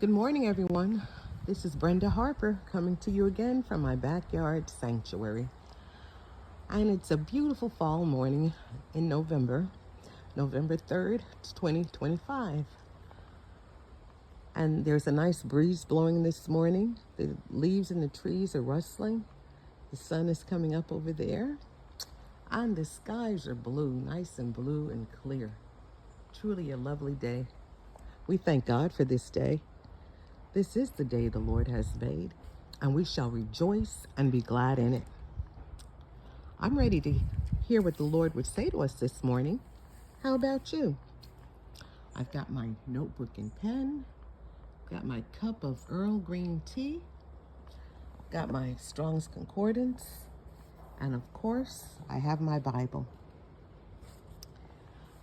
Good morning, everyone. This is Brenda Harper coming to you again from my backyard sanctuary. And it's a beautiful fall morning in November 3rd, 2025. And there's a nice breeze blowing this morning. The leaves in the trees are rustling. The sun is coming up over there. And the skies are blue, nice and blue and clear. Truly a lovely day. We thank God for this day. This is the day the Lord has made, and we shall rejoice and be glad in it. I'm ready to hear what the Lord would say to us this morning. How about you? I've got my notebook and pen, got my cup of Earl Green tea, got my Strong's Concordance, and of course, I have my Bible.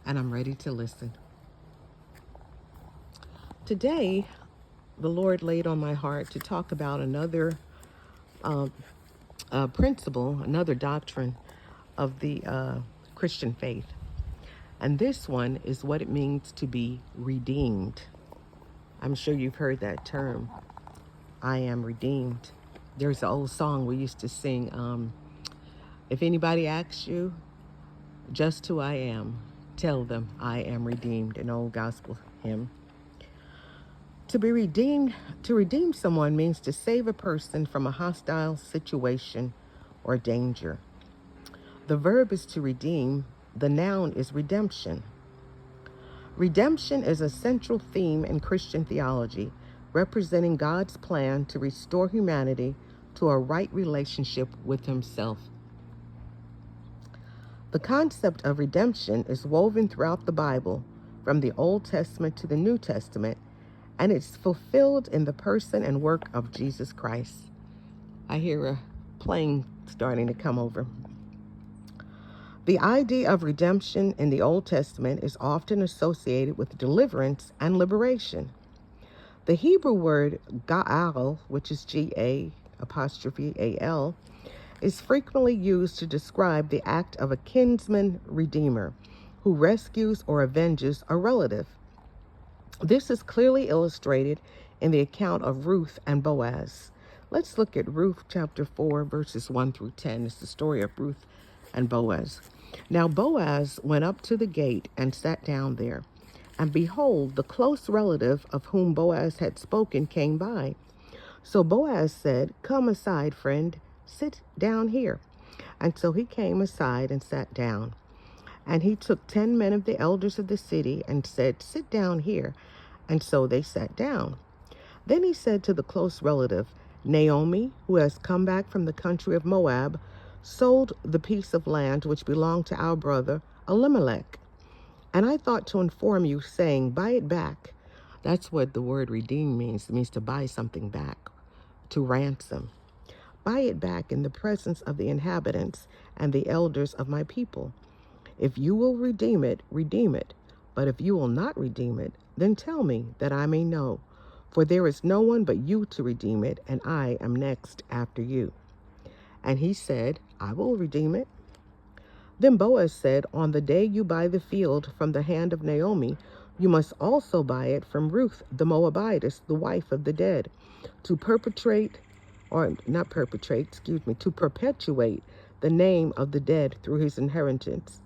And I'm ready to listen. Today, the Lord laid on my heart to talk about another principle, another doctrine of the Christian faith. And this one is what it means to be redeemed. I'm sure you've heard that term. I am redeemed. There's an old song we used to sing. If anybody asks you just who I am, tell them I am redeemed, an old gospel hymn. To be redeemed, to redeem someone means to save a person from a hostile situation or danger. The verb is to redeem. The noun is redemption. Redemption is a central theme in Christian theology, representing God's plan to restore humanity to a right relationship with Himself. The concept of redemption is woven throughout the Bible, from the Old Testament to the New Testament, and it's fulfilled in the person and work of Jesus Christ. I hear a plane starting to come over. The idea of redemption in the Old Testament is often associated with deliverance and liberation. The Hebrew word ga'al, which is G-A'-Al, is frequently used to describe the act of a kinsman-redeemer who rescues or avenges a relative. This is clearly illustrated in the account of Ruth and Boaz. Let's look at Ruth chapter 4, verses 1 through 10. It's the story of Ruth and Boaz. Now Boaz went up to the gate and sat down there. And behold, the close relative of whom Boaz had spoken came by. So Boaz said, "Come aside, friend, sit down here." And so he came aside and sat down. And he took 10 men of the elders of the city and said, "Sit down here." And so they sat down. Then he said to the close relative, "Naomi, who has come back from the country of Moab, sold the piece of land which belonged to our brother Elimelech. And I thought to inform you, saying, buy it back." That's what the word redeem means. It means to buy something back, to ransom. "Buy it back in the presence of the inhabitants and the elders of my people. If you will redeem it, redeem it. But if you will not redeem it, then tell me, that I may know. For there is no one but you to redeem it, and I am next after you." And he said, "I will redeem it." Then Boaz said, "On the day you buy the field from the hand of Naomi, you must also buy it from Ruth the Moabitess, the wife of the dead, to perpetuate the name of the dead through his inheritance."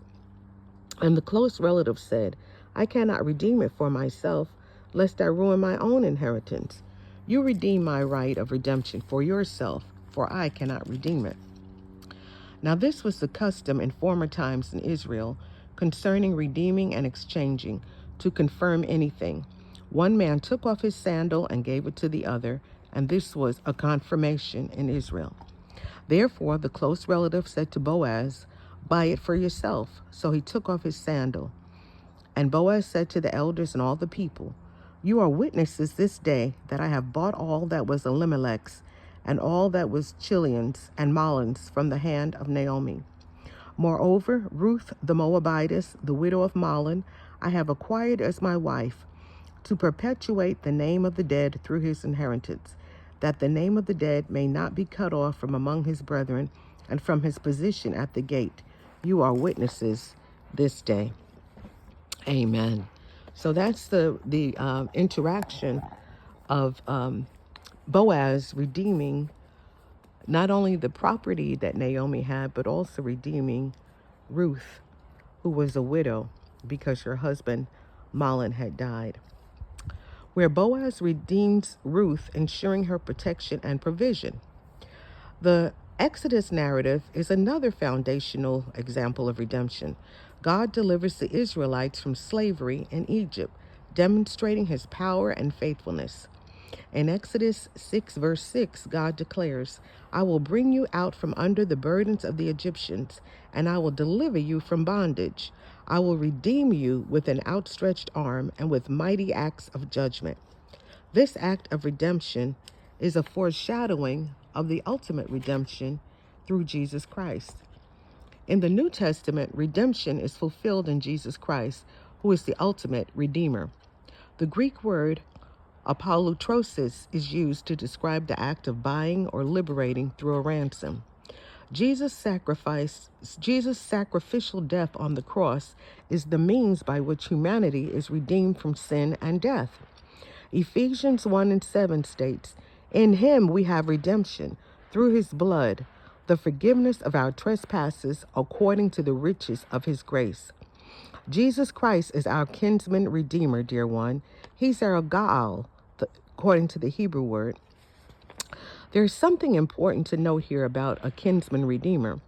And the close relative said, "I cannot redeem it for myself, lest I ruin my own inheritance. You redeem my right of redemption for yourself, for I cannot redeem it." Now this was the custom in former times in Israel concerning redeeming and exchanging, to confirm anything. One man took off his sandal and gave it to the other, and this was a confirmation in Israel. Therefore the close relative said to Boaz, "Buy it for yourself." So he took off his sandal. And Boaz said to the elders and all the people, "You are witnesses this day that I have bought all that was Elimelech's and all that was Chilion's and Mahlon's from the hand of Naomi. Moreover, Ruth the Moabitess, the widow of Mahlon, I have acquired as my wife, to perpetuate the name of the dead through his inheritance, that the name of the dead may not be cut off from among his brethren and from his position at the gate. You are witnesses this day." Amen. So that's the interaction of Boaz redeeming not only the property that Naomi had, but also redeeming Ruth, who was a widow because her husband Mahlon had died. Where Boaz redeems Ruth, ensuring her protection and provision. The Exodus narrative is another foundational example of redemption. God delivers the Israelites from slavery in Egypt, demonstrating his power and faithfulness. In Exodus 6, verse 6, God declares, I will bring you out from under the burdens of the Egyptians, and I will deliver you from bondage. I will redeem you with an outstretched arm and with mighty acts of judgment. This act of redemption is a foreshadowing of the ultimate redemption through Jesus Christ. In the New Testament, redemption is fulfilled in Jesus Christ, who is the ultimate Redeemer. The Greek word apolutrosis is used to describe the act of buying or liberating through a ransom. Jesus' sacrificial death on the cross is the means by which humanity is redeemed from sin and death. Ephesians 1:7 states, in him we have redemption, through his blood, the forgiveness of our trespasses according to the riches of his grace. Jesus Christ is our kinsman-redeemer, dear one. He's our Gaal, according to the Hebrew word. There's something important to note here about a kinsman-redeemer.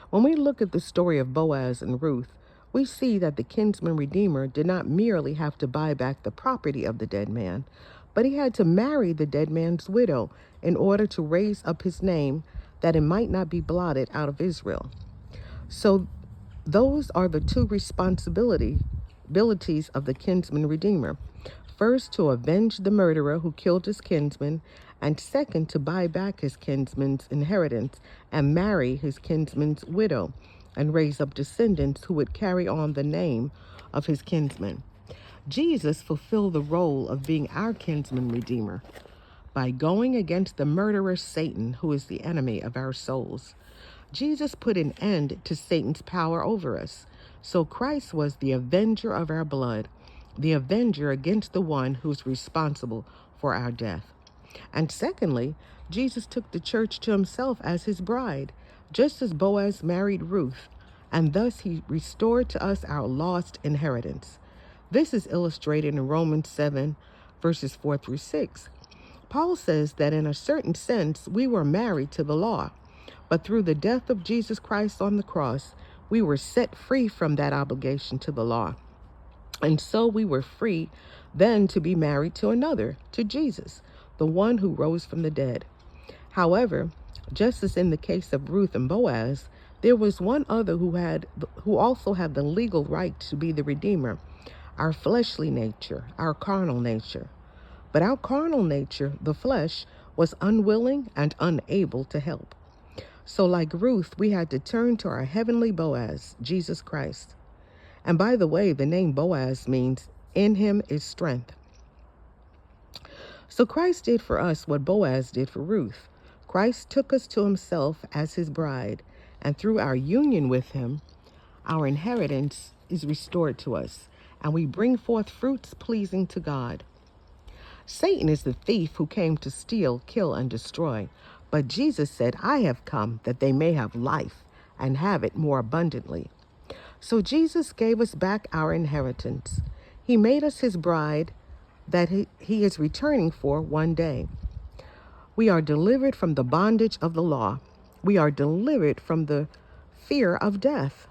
When we look at the story of Boaz and Ruth, we see that the kinsman-redeemer did not merely have to buy back the property of the dead man, but he had to marry the dead man's widow in order to raise up his name, that it might not be blotted out of Israel. So those are the two responsibilities of the kinsman-redeemer. First, to avenge the murderer who killed his kinsman, and second, to buy back his kinsman's inheritance and marry his kinsman's widow and raise up descendants who would carry on the name of his kinsman. Jesus fulfilled the role of being our kinsman-redeemer by going against the murderer Satan, who is the enemy of our souls. Jesus put an end to Satan's power over us. So Christ was the avenger of our blood, the avenger against the one who's responsible for our death. And secondly, Jesus took the church to himself as his bride, just as Boaz married Ruth, and thus he restored to us our lost inheritance. This is illustrated in Romans 7, verses 4 through 6. Paul says that in a certain sense, we were married to the law, but through the death of Jesus Christ on the cross, we were set free from that obligation to the law. And so we were free then to be married to another, to Jesus, the one who rose from the dead. However, just as in the case of Ruth and Boaz, there was one other who also had the legal right to be the Redeemer, our fleshly nature, our carnal nature. But our carnal nature, the flesh, was unwilling and unable to help. So like Ruth, we had to turn to our heavenly Boaz, Jesus Christ. And by the way, the name Boaz means in him is strength. So Christ did for us what Boaz did for Ruth. Christ took us to himself as his bride, and through our union with him, our inheritance is restored to us, and we bring forth fruits pleasing to God. Satan is the thief who came to steal, kill, and destroy. But Jesus said, I have come that they may have life and have it more abundantly. So Jesus gave us back our inheritance. He made us his bride that he is returning for one day. We are delivered from the bondage of the law. We are delivered from the fear of death.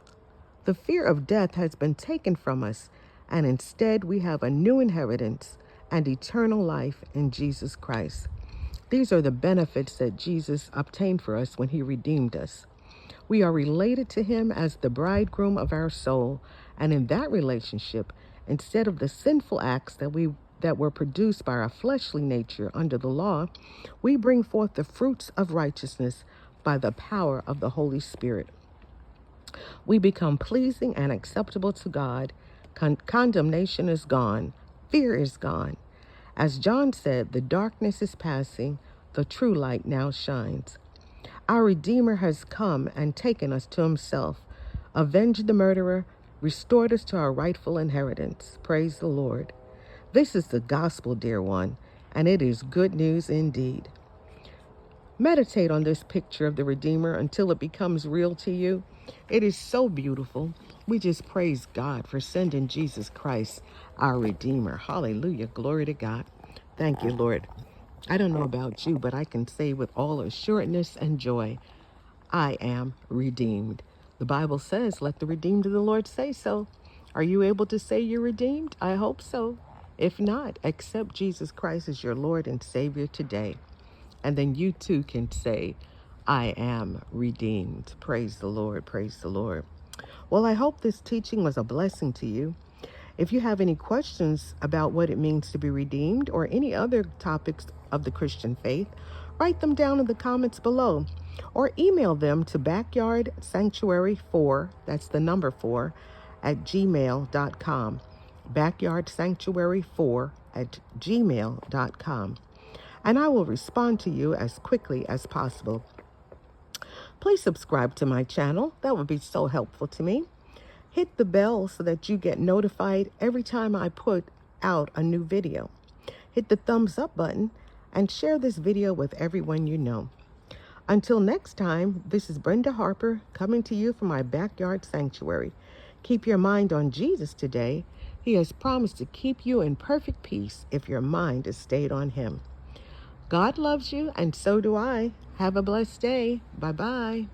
The fear of death has been taken from us, and instead we have a new inheritance and eternal life in Jesus Christ. These are the benefits that Jesus obtained for us when he redeemed us. We are related to him as the bridegroom of our soul, and in that relationship, instead of the sinful acts that were produced by our fleshly nature under the law, we bring forth the fruits of righteousness by the power of the Holy Spirit. We become pleasing and acceptable to God. Condemnation is gone. Fear is gone. As John said, the darkness is passing, the true light now shines. Our Redeemer has come and taken us to himself, avenged the murderer, restored us to our rightful inheritance. Praise the Lord. This is the gospel, dear one, and it is good news indeed. Meditate on this picture of the Redeemer until it becomes real to you. It is so beautiful. We just praise God for sending Jesus Christ, our Redeemer. Hallelujah. Glory to God. Thank you, Lord. I don't know about you, but I can say with all assuredness and joy, I am redeemed. The Bible says, let the redeemed of the Lord say so. Are you able to say you're redeemed? I hope so. If not, accept Jesus Christ as your Lord and Savior today. And then you too can say, I am redeemed. Praise the Lord. Praise the Lord. Well, I hope this teaching was a blessing to you. If you have any questions about what it means to be redeemed or any other topics of the Christian faith, write them down in the comments below or email them to backyardsanctuary4, that's the number 4, at gmail.com. Backyardsanctuary4 at gmail.com. And I will respond to you as quickly as possible. Please subscribe to my channel. That would be so helpful to me. Hit the bell so that you get notified every time I put out a new video. Hit the thumbs up button and share this video with everyone you know. Until next time, this is Brenda Harper coming to you from my backyard sanctuary. Keep your mind on Jesus today. He has promised to keep you in perfect peace if your mind is stayed on Him. God loves you, and so do I. Have a blessed day. Bye-bye.